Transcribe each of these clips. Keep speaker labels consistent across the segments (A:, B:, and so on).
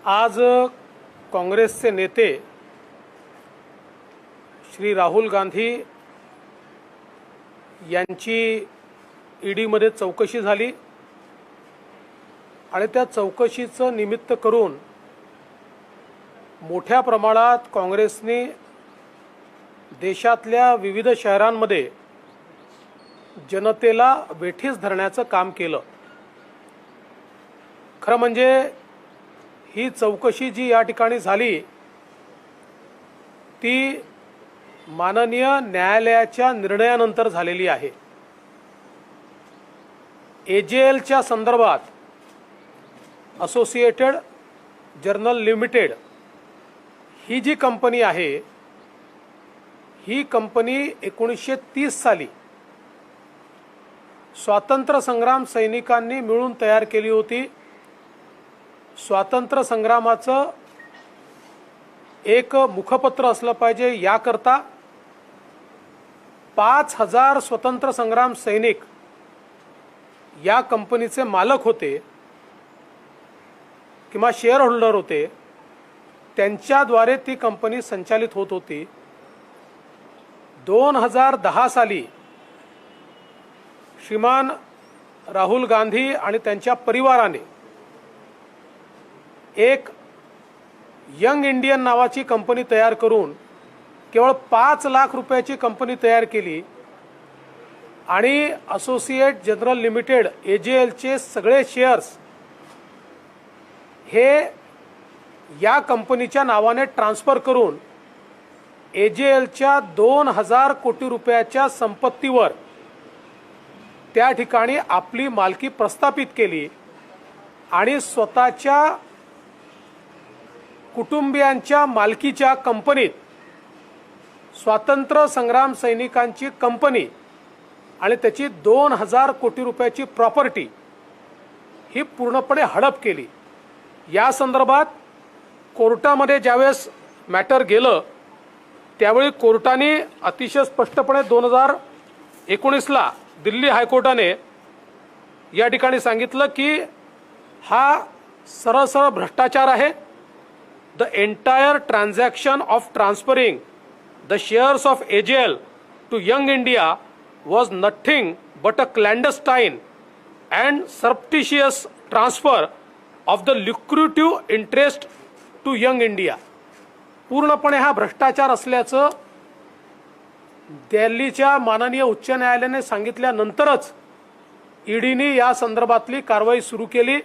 A: आज काँग्रेसचे नेते श्री राहुल गांधी यांची ईडीमध्ये चौकशी झाली आणि त्या चौकशीचं निमित्त करून मोठ्या प्रमाणात काँग्रेसने देशातल्या विविध शहरांमध्ये जनतेला वेठीस धरण्याचं काम केलं। खरं म्हणजे ही चौकशी जी या ठिकाणी झाली ती माननीय न्यायालयाच्या निर्णयानंतर झालेली आहे। एजेएलच्या संदर्भात असोसिएटेड जर्नल लिमिटेड ही जी कंपनी आहे ही कंपनी 1930 साली स्वातंत्र्य संग्राम सैनिकांनी मिळून तयार केली होती। स्वातंत्र्य संग्रामाचं एक मुखपत्र असलं पाहिजे याकरता 5000 स्वतंत्र संग्राम सैनिक या कंपनीचे मालक होते किंवा शेअर होल्डर होते। त्यांच्याद्वारे ती कंपनी संचालित होत होती। 2010 साली श्रीमान राहुल गांधी आणि त्यांच्या परिवाराने एक यंग इंडियन नावाची कंपनी तयार करून केवळ 5 लाख रुपयाची कंपनी तयार केली आणि असोसिएट जनरल लिमिटेड एजेएलचे सगळे शेअर्स हे या कंपनीच्या नावाने ट्रान्सफर करून एजेएलच्या 2000 कोटी रुपयाच्या संपत्तीवर त्या ठिकाणी आपली मालकी प्रस्थापित केली आणि स्वतःच्या कुटुंबियांच्या मालकीच्या कंपनीत स्वातंत्र्य संग्राम सैनिकांची कंपनी आणि त्याची 2000 कोटी रुपयाची प्रॉपर्टी ही पूर्णपणे हडप केली। या संदर्भात कोर्टामध्ये ज्यावेळेस मॅटर गेलं त्यावेळी कोर्टाने अतिशय स्पष्टपणे 2019ला दिल्ली हायकोर्टाने या ठिकाणी सांगितलं की हा सरळ भ्रष्टाचार आहे। The entire transaction of transferring the shares of AGL to Young India was nothing but a clandestine and surreptitious transfer of the lucrative interest to Young India. पूर्णपणे हा भ्रष्टाचार असल्याचं दिल्लीच्या माननीय उच्च न्यायालयाने सांगितल्यानंतरच ईडीने या संदर्भातली कारवाई सुरू केली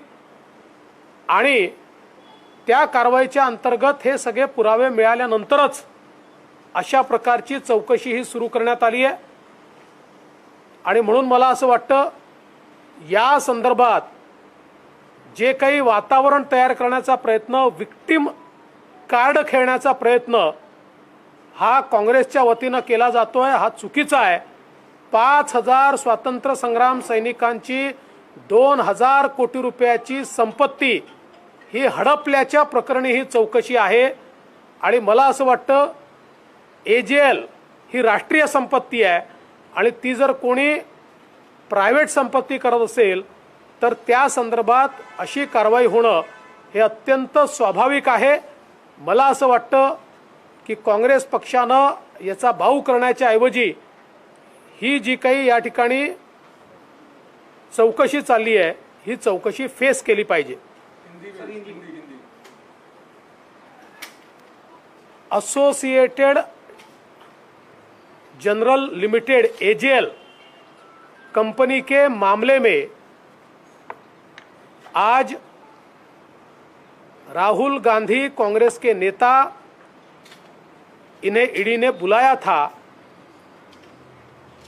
A: आणि त्या कारवाईच्या अंतर्गत हे सगळे पुरावे मिळाल्यानंतरच अशा प्रकारची चौकशी ही सुरू करण्यात आली आहे। आणि म्हणून मला असं वाटतं या संदर्भात जे काही वातावरण तयार करण्याचा प्रयत्न, विक्टिम कार्ड खेळण्याचा प्रयत्न हा काँग्रेसच्या वतीनं केला जातोय हा चुकीचा आहे। 5000 स्वातंत्र्य संग्राम सैनिकांची 2000 कोटी रुपयाची संपत्ती ही हडपल्याच्या प्रकरणी ही चौकशी आहे आणि मला असं वाटतं एजेएल ही राष्ट्रीय संपत्ती आहे आणि ती जर कोणी प्रायव्हेट संपत्ती करत असेल तर त्या संदर्भात अशी कारवाई होणं हे अत्यंत स्वाभाविक आहे। मला असं वाटतं की काँग्रेस पक्षानं याचा बाऊ करण्याच्या ऐवजी ही जी काही या ठिकाणी चौकशी चालली आहे ही चौकशी फेस केली पाहिजे। Associated general limited AJL company के मामले में आज राहुल गांधी कांग्रेस के नेता इन्हें ईडी ने बुलाया था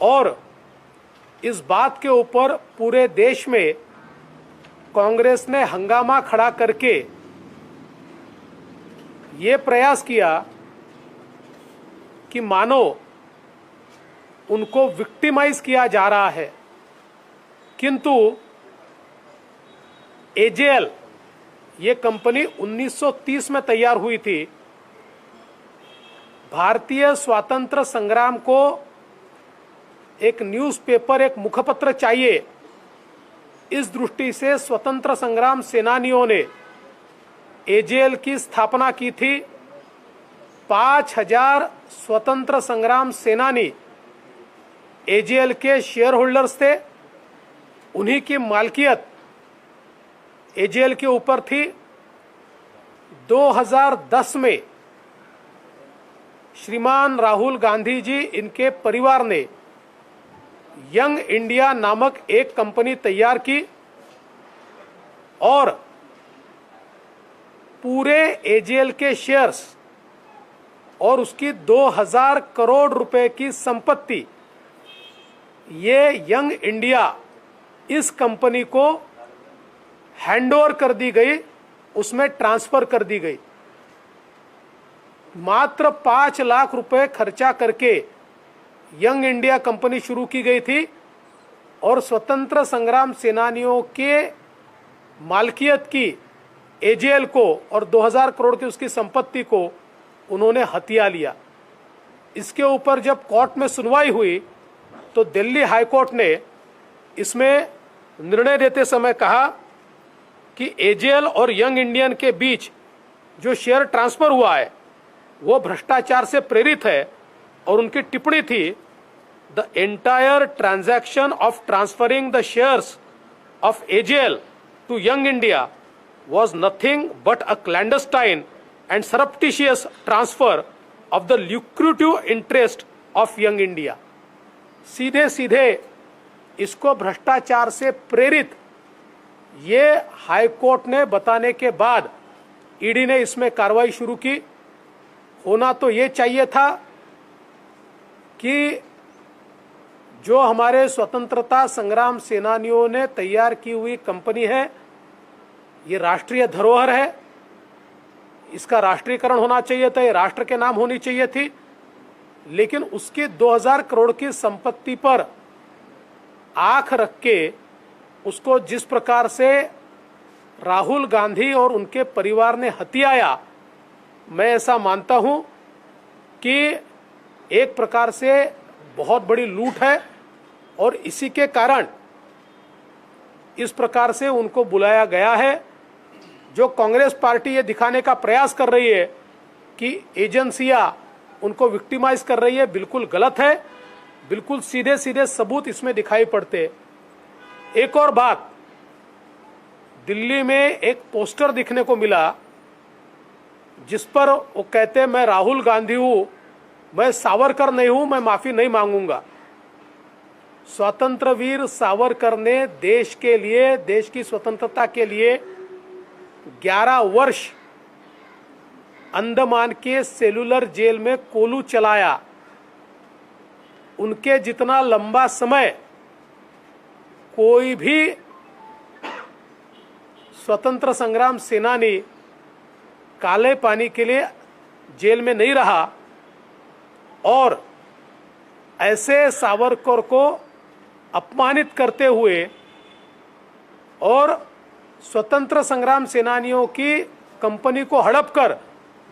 A: और इस बात के ऊपर पूरे देश में कांग्रेस ने हंगामा खड़ा करके ये प्रयास किया कि मानो उनको विक्टिमाइज किया जा रहा है, किंतु एजेएल ये कंपनी 1930 में तैयार हुई थी। भारतीय स्वातंत्र्य संग्राम को एक न्यूज़पेपर, एक मुखपत्र चाहिए। इस दृष्टि से स्वतंत्र संग्राम सेनानियों ने एजेएल की स्थापना की थी। 5000 स्वतंत्र संग्राम सेनानी एजेएल के शेयर होल्डर्स थे, उन्हीं की मालकियत एजेएल के ऊपर थी। 2010 में श्रीमान राहुल गांधी जी, इनके परिवार ने यंग इंडिया नामक एक कंपनी तैयार की और पूरे एजेएल के शेयर्स और उसकी 2000 करोड़ रुपए की संपत्ति ये यंग इंडिया इस कंपनी को हैंडओवर कर दी गई, उसमें ट्रांसफर कर दी गई। मात्र 5 लाख रुपए खर्चा करके यंग इंडिया कंपनी शुरू की गई थी और स्वतंत्र संग्राम सेनानियों के मालकियत की एजेएल को और 2000 करोड़ की उसकी संपत्ति को उन्होंने हथिया लिया। इसके ऊपर जब कोर्ट में सुनवाई हुई तो दिल्ली हाई कोर्ट ने इसमें निर्णय देते समय कहा कि एजेएल और यंग इंडियन के बीच जो शेयर ट्रांसफर हुआ है वो भ्रष्टाचार से प्रेरित है और उनकी टिप्पणी थी, the entire transaction of transferring the shares of AJL to Young India was nothing but a clandestine and surreptitious transfer of the lucrative interest of young India। सीधे सीधे इसको भ्रष्टाचार से प्रेरित ये हाई कोर्ट ने बताने के बाद ईडी ने इसमें कार्रवाई शुरू की। होना तो ये चाहिए था कि जो हमारे स्वतंत्रता संग्राम सेनानियों ने तैयार की हुई कंपनी है, ये राष्ट्रीय धरोहर है, इसका राष्ट्रीयकरण होना चाहिए था, ये राष्ट्र के नाम होनी चाहिए थी। लेकिन उसके 2000 करोड़ की संपत्ति पर आंख रख के उसको जिस प्रकार से राहुल गांधी और उनके परिवार ने हथियाया, मैं ऐसा मानता हूं कि एक प्रकार से बहुत बड़ी लूट है और इसी के कारण इस प्रकार से उनको बुलाया गया है। जो कांग्रेस पार्टी ये दिखाने का प्रयास कर रही है कि एजेंसियां उनको विक्टिमाइज कर रही है, बिल्कुल गलत है। बिल्कुल सीधे सीधे सबूत इसमें दिखाई पड़ते। एक और बात, दिल्ली में एक पोस्टर दिखने को मिला जिस पर वो कहते मैं राहुल गांधी हूं, मैं सावरकर नहीं हूं, मैं माफी नहीं मांगूंगा। स्वतंत्र वीर सावरकर ने देश के लिए, देश की स्वतंत्रता के लिए 11 वर्ष अंडमान के सेलुलर जेल में कोलू चलाया। उनके जितना लंबा समय कोई भी स्वतंत्र संग्राम सेनानी काले पानी के लिए जेल में नहीं रहा और ऐसे सावरकर को अपमानित करते हुए और स्वतंत्र संग्राम सेनानियों की कंपनी को हड़प कर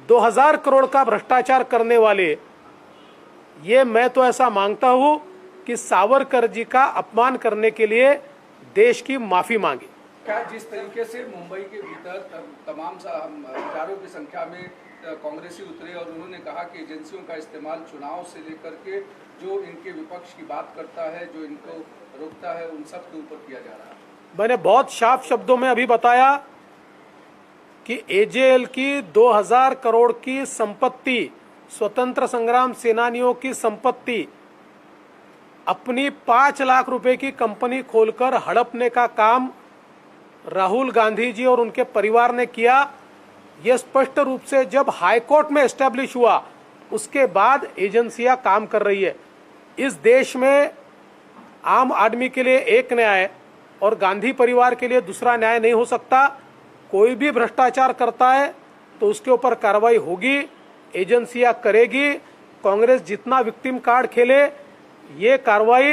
A: 2000 करोड़ का भ्रष्टाचार करने वाले, ये मैं तो ऐसा मांगता हूं कि सावरकर जी का अपमान करने के लिए देश की माफी मांगे।
B: क्या जिस तरीके से मुंबई के भीतर तमाम हजारों की संख्या में कांग्रेसी उतरे और उन्होंने कहा कि एजेंसियों का इस्तेमाल चुनाव से लेकर के जो इनके विपक्ष की बात करता है, जो इनको रोकता है, उन सब के ऊपर किया जा रहा है।
A: मैंने बहुत साफ शब्दों में अभी बताया कि एजेएल की 2000 करोड़ की संपत्ति, स्वतंत्र संग्राम सेनानियों की संपत्ति, अपनी 5 लाख रुपए की कंपनी खोलकर हड़पने का काम राहुल गांधी जी और उनके परिवार ने किया। यह स्पष्ट रूप से जब हाई कोर्ट में एस्टेब्लिश हुआ उसके बाद एजेंसियां काम कर रही है। इस देश में आम आदमी के लिए एक न्याय और गांधी परिवार के लिए दूसरा न्याय नहीं हो सकता। कोई भी भ्रष्टाचार करता है तो उसके ऊपर कार्रवाई होगी, एजेंसियां करेगी। कांग्रेस जितना विक्टिम कार्ड खेले, ये कार्रवाई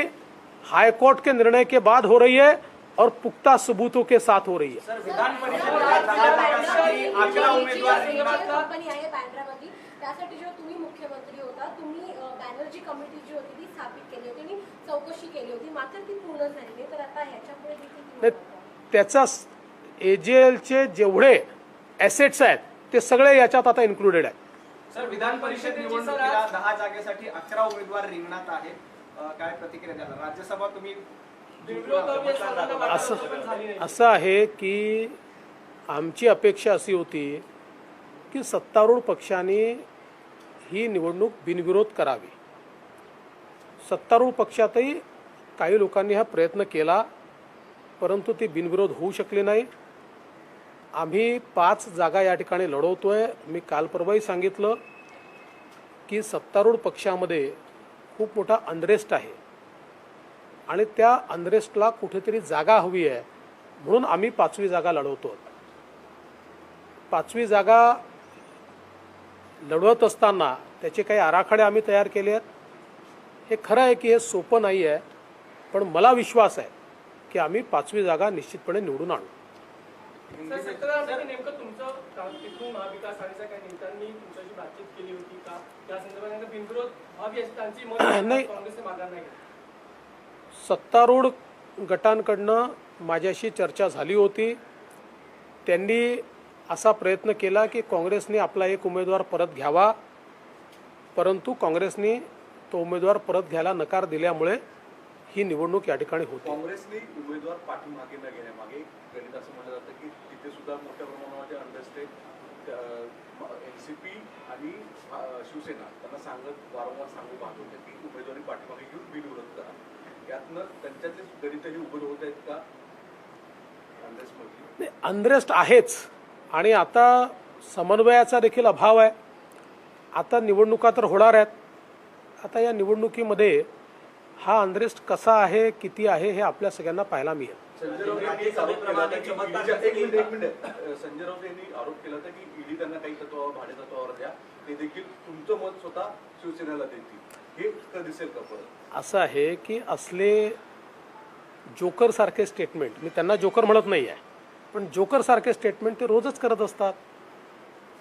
A: हाई कोर्ट के निर्णय के बाद हो रही है और पुख्ता सबूतों के साथ हो रही है।
C: सर, विधान परिषदेची अकरा उमेदवार कंपनी आहे बँड्रामध्ये, त्यासाठी जेव्हा तुम्ही मुख्यमंत्री होता, तुम्ही बॅनर्जी कमिटी जी होती ती स्थापित केली होती आणि चौकशी केली होती, मात्र ती पूर्ण झाली नाही। तर आता ह्याच्यापुढे देखील
A: त्याचा एजेएलचे जेवढे ॲसेट्स आहेत ते सगळे याच्यात आता इन्क्लुडेड आहेत.
D: सर, विधान परिषद निवडणुकीला 10 जागेसाठी 11 उमेदवार रिंगणात आहेत. काय प्रतिक्रिया द्याल? राज्यसभा तुम्ही
A: असं आहे की आमची अपेक्षा अशी होती की सत्तारूढ पक्षाने ही निवडणूक बिनविरोध करावी. सत्तारूढ पक्षातही काही लोकांनी हा प्रयत्न केला, परंतु ती बिनविरोध होऊ शकली नाही. आम्ही 5 जागा या ठिकाणी लढवतोय. मी काल परवाही सांगितलं की सत्तारूढ पक्षामध्ये खूप मोठा अनरेस्ट आहे आणि त्या अनरेस्टला कुठेतरी जागा हवी आहे, म्हणून आम्ही 5वी जागा लढवतो. 5वी जागा लढवत असताना त्याचे काही आराखडे आम्ही तयार केले आहेत. हे खरं आहे की हे सोपं नाही आहे, पण मला विश्वास आहे की आम्ही 5वी जागा निश्चितपणे निवडून आणू.
E: सर, 17 नेमकं तुमचं तिथून महाविकास आघाडीच्या काही नेत्यांनी तुमच्याशी बातचीत केली होती का? त्या संदर्भात बिनविरोध व्हावी अशी त्यांची मत
A: नाही.
E: काँग्रेसने माघार नाही घेतली.
A: सत्तारूढ गटांकडनं माझ्याशी चर्चा झाली होती. त्यांनी असा प्रयत्न केला की काँग्रेसने आपला एक उमेदवार परत घ्यावा, परंतु काँग्रेसने तो उमेदवार परत घ्यायला नकार दिल्यामुळे ही निवडणूक या ठिकाणी होती.
F: काँग्रेसने उमेदवार पाठीमागे न घेण्यामागे गणित असं म्हटलं जातं की तिथे सुद्धा मोठ्या प्रमाणामध्ये अंडरस्टेट एनसीपी आणि शिवसेना त्यांना वारंवार सांगू पाहत होते की उमेदवारी पाठीमागे घेऊन बिनविरोध करा. यातनं त्यांच्यातले गणितही उभे होत आहेत का काँग्रेसमध्ये?
A: अनरेस्ट आहेच आणि आता समन्वयाचा देखील अभाव आहे. आता निवडणुका तर होणार आहेत. आता या निवडणुकीमध्ये हा अनरेस्ट कसा आहे, किती आहे, हे आपल्या सगळ्यांना पाहायला मिळेल.
F: संजय राऊत यांनी आरोप केला होता की संजय राऊत यांनी आरोप केला होता की ईडी त्यांना काही तत्वावर भाडे तत्वावर द्या, ते देखील तुमचं मत स्वतः शिवसेनेला देतील. हे दिसेल का परत?
A: असं आहे की असले जोकर सारखे स्टेटमेंट, मी त्यांना जोकर म्हणत नाही आहे, पण जोकर सारखे स्टेटमेंट ते रोजच करत असतात.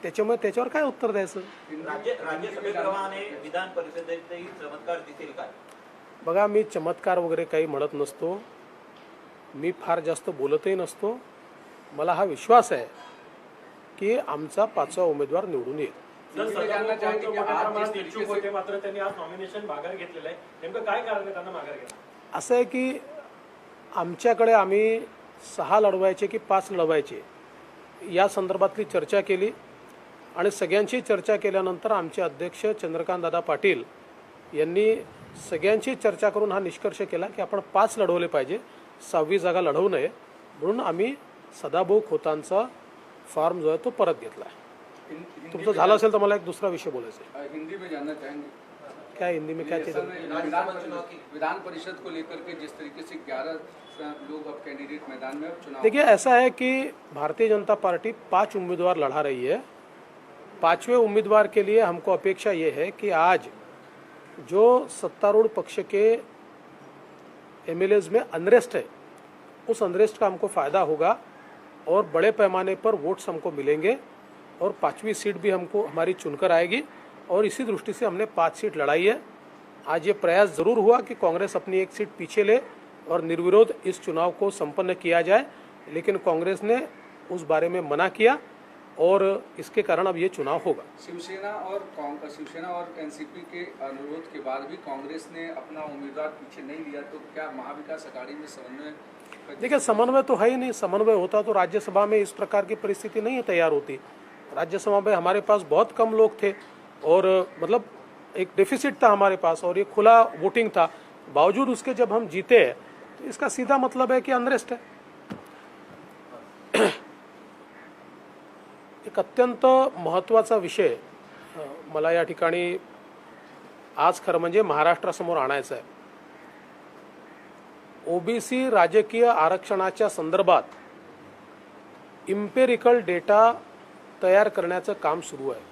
A: त्याच्यामुळे त्याच्यावर काय उत्तर द्यायचं?
G: राज्यसभेप्रमाणे विधान परिषदेतही चमत्कार दिसेल काय?
A: बघा, मी चमत्कार वगैरे काही म्हणत नसतो. मी फार जास्त बोलतही नसतो. मला हा विश्वास आहे की आमचा 5वा उमेदवार निवडून येईल.
E: होते मात्र त्यांनी आज नॉमिनेशन माघार घेतलेलं आहे. नेमकं काय कारण आहे त्यांना माघार घेतलं?
A: असं आहे की आमच्याकडे आम्ही 6 लढवायचे की 5 लढवायचे या संदर्भातली चर्चा केली आणि सगळ्यांची चर्चा केल्यानंतर आमचे अध्यक्ष चंद्रकांतदादा पाटील यांनी सगळ्यांची चर्चा करून हा निष्कर्ष केला की आपण 5 लढवले पाहिजे, 6वी जागा लढवू नये. म्हणून आम्ही सदाभाऊ खोतांचा फॉर्म जो आहे तो परत घेतला आहे. तुमचं झालं असेल तर मला एक दुसरा विषय बोलायचा है.
B: हिंदी में जानना चाहेंगे
A: क्या हिंदी में क्या चीज़?
B: विधान परिषद को लेकर के जिस तरीके से 11 लोग अब कैंडिडेट मैदान में चुनाव,
A: देखिए ऐसा है कि भारतीय जनता पार्टी 5 उम्मीदवार लड़ा रही है. 5वें उम्मीदवार के लिए हमको अपेक्षा ये है कि आज जो सत्तारूढ़ पक्ष के एमएलएज में अनरेस्ट है, उस अनरेस्ट का हमको फ़ायदा होगा और बड़े पैमाने पर वोट्स हमको मिलेंगे और 5वीं सीट भी हमको हमारी चुनकर आएगी. और इसी दृष्टि से हमने 5 सीट लड़ाई है. आज ये प्रयास ज़रूर हुआ कि कांग्रेस अपनी एक सीट पीछे ले और निर्विरोध इस चुनाव को संपन्न किया जाए, लेकिन कांग्रेस ने उस बारे में मना किया और इसके कारण अब ये चुनाव होगा.
B: शिवसेना और एनसीपी के अनुरोध के बाद भी कांग्रेस ने अपना उम्मीदवार पीछे नहीं लिया, तो क्या महाविकास अघाड़ी में समन्वय?
A: देखिए, समन्वय तो है ही नहीं. समन्वय होता तो राज्यसभा में इस प्रकार की परिस्थिति नहीं तैयार होती. राज्यसभा में हमारे पास बहुत कम लोग थे और मतलब एक डेफिसिट था हमारे पास और ये खुला वोटिंग था. बावजूद उसके जब हम जीते तो इसका सीधा मतलब है कि अनरेस्ट है. एक अत्यंत महत्त्वाचा विषय मला या ठिकाणी आज खरं म्हणजे महाराष्ट्रासमोर आणायचा आहे. ओबीसी राजकीय आरक्षणाच्या संदर्भात इम्पेरिकल डेटा तयार करण्याचं काम सुरू आहे.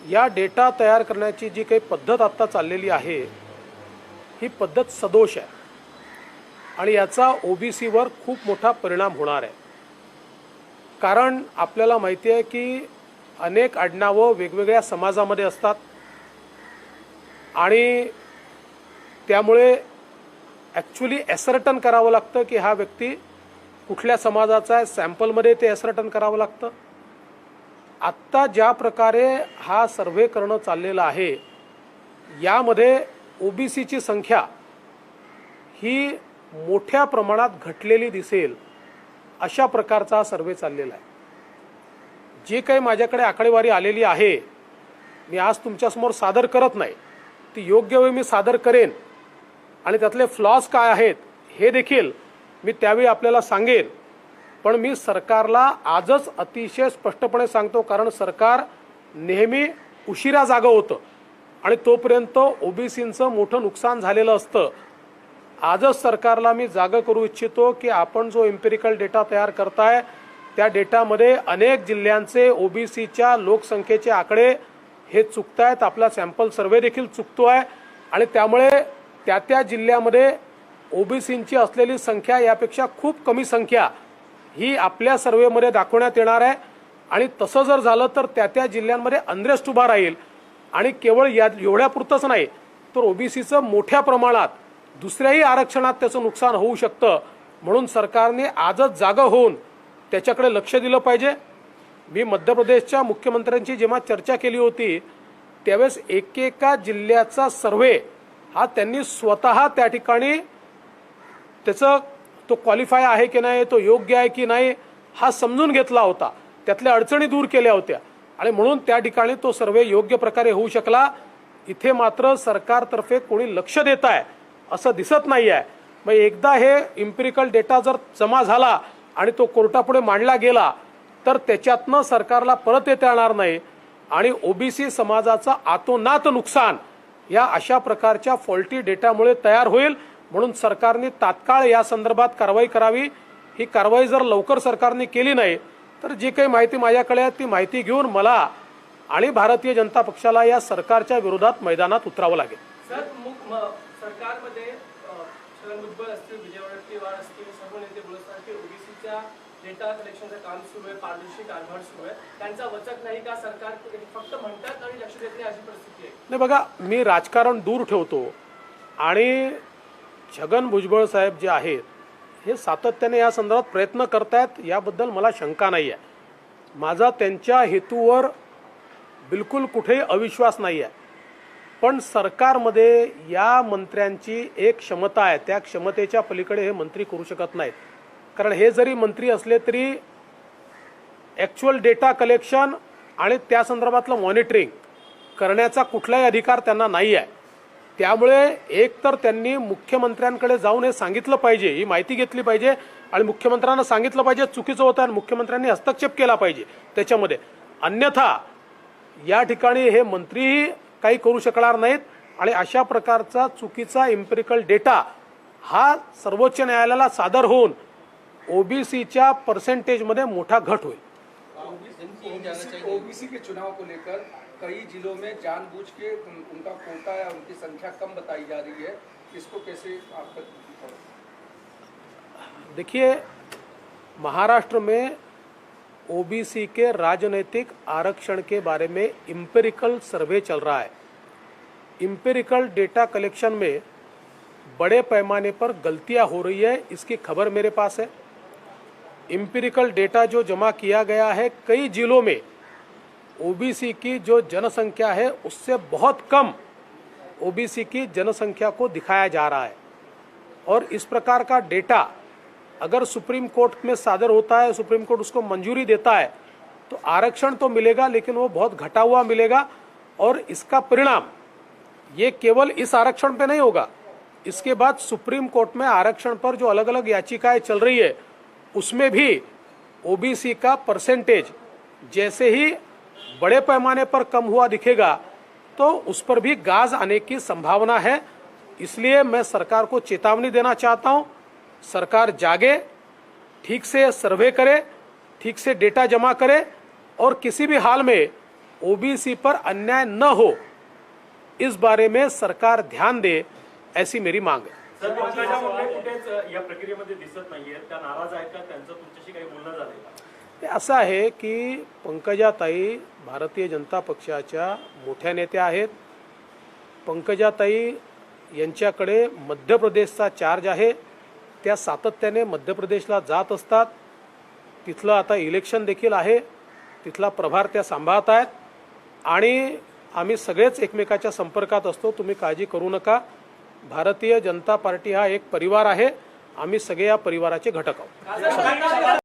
A: या डेटा तयार करण्याची जी काही पद्धत आता चाललेली आहे, ही पद्धत सदोष आहे आणि याचा ओबीसीवर खूप मोठा परिणाम होणार आहे. कारण आपल्याला माहिती आहे की अनेक आडनावं वेगवेगळ्या समाजामध्ये असतात आणि त्यामुळे ॲक्च्युली ॲसर्टन करावं लागतं की हा व्यक्ती कुठल्या समाजाचा आहे, सॅम्पलमध्ये ते एसरटन करावं लागतं. आत्ता ज्या प्रकारे हा सर्व्हे करणं चाललेलं आहे, यामध्ये ओबीसीची संख्या ही मोठ्या प्रमाणात घटलेली दिसेल अशा प्रकारचा हा सर्व्हे चाललेला आहे. जे काही माझ्याकडे आकडेवारी आलेली आहे, मी आज तुमच्यासमोर सादर करत नाही, ती योग्य वेळी मी सादर करेन आणि त्यातले फ्लॉज काय आहेत हे देखील मी त्यावेळी आपल्याला सांगेन. पण मी सरकारला आजच अतिशय स्पष्टपणे सांगतो, कारण सरकार नेहमी उशिरा जागं होतं आणि तोपर्यंत ओबीसींचं मोठं नुकसान झालेलं असतं. आजच सरकारला मी जागं करू इच्छितो की आपण जो एम्पिरिकल डेटा तयार करताय त्या डेटामध्ये अनेक जिल्ह्यांचे ओबीसीच्या लोकसंख्येचे आकडे हे चुकतायत. आपला सॅम्पल सर्व्हे देखील चुकतो आहे आणि त्यामुळे त्या त्या जिल्ह्यामध्ये ओबीसींची असलेली संख्या यापेक्षा खूप कमी संख्या ही आपल्या सर्व्हेमध्ये दाखवण्यात येणार आहे. आणि तसं जर झालं तर त्या त्या जिल्ह्यांमध्ये अनरेस्ट उभा राहील आणि केवळ या एवढ्यापुरतंच नाही तर ओबीसीचं मोठ्या प्रमाणात दुसऱ्याही आरक्षणात त्याचं नुकसान होऊ शकतं. म्हणून सरकारने आजच जागं होऊन त्याच्याकडे लक्ष दिलं पाहिजे. मी मध्य प्रदेशच्या मुख्यमंत्र्यांची जेव्हा चर्चा केली होती त्यावेळेस एकेका जिल्ह्याचा सर्व्हे हा त्यांनी स्वतः त्या ठिकाणी त्याचं तो क्वालिफाय आहे की नाही, तो योग्य आहे की नाही हा समजून घेतला होता, त्यातल्या अडचणी दूर केल्या होत्या आणि म्हणून त्या ठिकाणी तो सर्व्हे योग्य प्रकारे होऊ शकला. इथे मात्र सरकारतर्फे कोणी लक्ष देत आहे असं दिसत नाही आहे. मग एकदा हे इम्पिरिकल डेटा जर जमा झाला आणि तो कोर्टापुढे मांडला गेला तर त्याच्यातनं सरकारला परत येता येणार नाही आणि ओबीसी समाजाचं आतोनात नुकसान या अशा प्रकारच्या फॉल्टी डेटामुळे तयार होईल. म्हणून सरकारने तात्काळ या संदर्भात कारवाई करावी. ही कारवाई जर लवकर सरकारने केली नाही तर जी काही माहिती माझ्याकडे आहे ती माहिती घेऊन मला आणि भारतीय जनता पक्षाला या सरकारच्या विरोधात मैदानात उतरावं लागेल.
E: सर, सरकारमध्ये छगन भुजबळ असतील, विजय वडेट्टीवार असतील, सर्व नेते बोलत आहेत की ओबीसीच्या डेटा कलेक्शनचं काम सुरू आहे, पारदर्शी कारभार सुरू आहे. त्यांचा वचक नाही का? सरकार फक्त म्हणतात आणि लक्ष देत नाही अशी परिस्थिती आहे.
A: नाही बघा, मी राजकारण दूर ठेवतो आणि छगन भुजबळ साहेब जे आहेत हे सातत्याने या संदर्भात प्रयत्न करतायत, याबद्दल मला शंका नाही आहे. माझा त्यांच्या हेतूवर बिलकुल कुठेही अविश्वास नाही आहे. पण सरकारमध्ये या मंत्र्यांची एक क्षमता आहे, त्या क्षमतेच्या पलीकडे हे मंत्री करू शकत नाहीत. कारण हे जरी मंत्री असले तरी ॲक्च्युअल डेटा कलेक्शन आणि त्या संदर्भातलं मॉनिटरिंग करण्याचा कुठलाही अधिकार त्यांना नाही आहे. त्यामुळे एक तर त्यांनी मुख्यमंत्र्यांकडे जाऊन हे सांगितलं पाहिजे, ही माहिती घेतली पाहिजे आणि मुख्यमंत्र्यांना सांगितलं पाहिजे चुकीचं होतं आणि मुख्यमंत्र्यांनी हस्तक्षेप केला पाहिजे त्याच्यामध्ये. अन्यथा या ठिकाणी हे मंत्रीही काही करू शकणार नाहीत आणि अशा प्रकारचा चुकीचा इम्पिरिकल डेटा हा सर्वोच्च न्यायालयाला सादर होऊन ओबीसीच्या पर्सेंटेजमध्ये मोठा घट होईल.
B: ओबीसी के चुनाव को लेकर कई जिलों में जानबूझ के उनका कोटा या उनकी संख्या कम बताई जा रही है, इसको कैसे आप?
A: देखिए, महाराष्ट्र में ओबीसी के राजनीतिक आरक्षण के बारे में इम्पेरिकल सर्वे चल रहा है. इम्पेरिकल डेटा कलेक्शन में बड़े पैमाने पर गलतियां हो रही है, इसकी खबर मेरे पास है. इम्पेरिकल डेटा जो जमा किया गया है कई जिलों में ओबीसी की जो जनसंख्या है उससे बहुत कम ओबीसी की जनसंख्या को दिखाया जा रहा है. और इस प्रकार का डेटा अगर सुप्रीम कोर्ट में सादर होता है, सुप्रीम कोर्ट उसको मंजूरी देता है तो आरक्षण तो मिलेगा लेकिन वो बहुत घटा हुआ मिलेगा. और इसका परिणाम ये केवल इस आरक्षण पे नहीं होगा, इसके बाद सुप्रीम कोर्ट में आरक्षण पर जो अलग अलग याचिकाएं चल रही है उसमें भी ओबीसी का परसेंटेज जैसे ही बड़े पैमाने पर कम हुआ दिखेगा तो उस पर भी गाज आने की संभावना है. इसलिए मैं सरकार को चेतावनी देना चाहता हूं, सरकार जागे, ठीक से सर्वे करे, ठीक से डेटा जमा करे और किसी भी हाल में ओबीसी पर अन्याय न हो इस बारे में सरकार ध्यान दे, ऐसी मेरी मांग है.
H: सर, पंकजा मुंडे कुठेच या प्रक्रियेमध्ये दिसत नाहीये, त्या नाराज आहेत का? त्यांचं तुमच्याशी काही बोलणं झालंय का?
A: असं आहे की पंकजाताई भारतीय जनता पक्षाच्या मोठ्या नेत्या आहेत. पंकजाताई यांच्याकडे मध्य प्रदेशचा चार्ज आहे त्या सातत्याने मध्य प्रदेशला जात असतात. तिथलं आता इलेक्शन देखील आहे, तिथला प्रभार त्या सांभाळत आहेत आणि आम्ही सगळेच एकमेकाच्या संपर्कात असतो. तुम्ही काळजी करू नका. भारतीय जनता पार्टी हा एक परिवार आहे. आम्ही सगळे या परिवाराचे घटक आहोत.